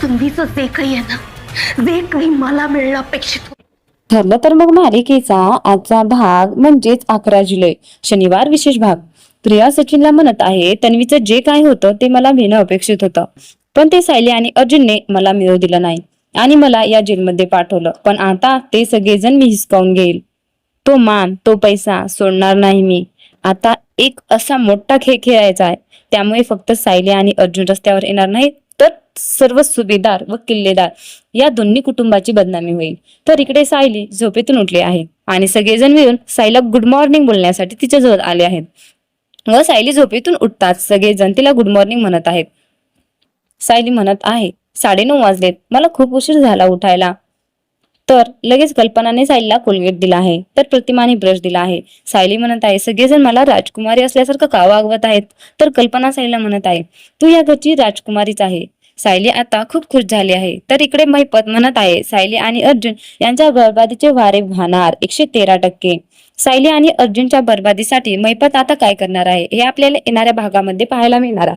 संधीचं जे काही आहे ना, जे काही मला मिळणं अपेक्षित होतं. ठरलं तर मग मालिकेचा आजचा भाग म्हणजेच 11 जुलै शनिवार विशेष भाग. प्रिया सचिनला म्हणत आहे, तन्वीचं जे काय होतं ते मला मिळणं अपेक्षित होतं, पण ते सायली आणि अर्जुनने मला मिळू दिलं नाही आणि मला या जेलमध्ये पाठवलं. पण आता ते सगळेजण मी हिसकावून घेईल. तो मान, तो पैसा सोडणार नाही मी. आता एक असा मोठा खेळ खेळायचा आहे, त्यामुळे फक्त सायली आणि अर्जुन रस्त्यावर येणार नाही, तर सर्व सुभेदार व किल्लेदार या दोन्ही कुटुंबाची बदनामी होईल. तर इकडे सायली झोपेतून उठली आहे आणि सगळेजण मिळून सायलीला गुड मॉर्निंग बोलण्यासाठी तिच्या जवळ आले आहेत. व सायली झोपेतून उठताच सगळेजण तिला गुड मॉर्निंग म्हणत आहेत. सायली म्हणत आहे, 9:30 वाजलेत, मला खूप उशीर झाला उठायला. तर लगेच कल्पनाने सायलीला कोलगेट दिला आहे, तर प्रतिमाने ब्रश दिला आहे. सायली म्हणत आहे, सगळेजण मला राजकुमारी असल्यासारखं का वागवत आहेत? तर कल्पना सायलीला म्हणत आहे, तू या घरची राजकुमारीच आहे. सायली आता खूप खुश झाली आहे. तर इकडे महिपत म्हणत आहे, सायली आणि अर्जुन यांच्या बरबादीचे वारे वाहणार 113%. सायली आणि अर्जुनच्या बरबादीसाठी महिपत आता काय करणार आहे हे आपल्याला येणाऱ्या भागामध्ये पाहायला मिळणार आहे.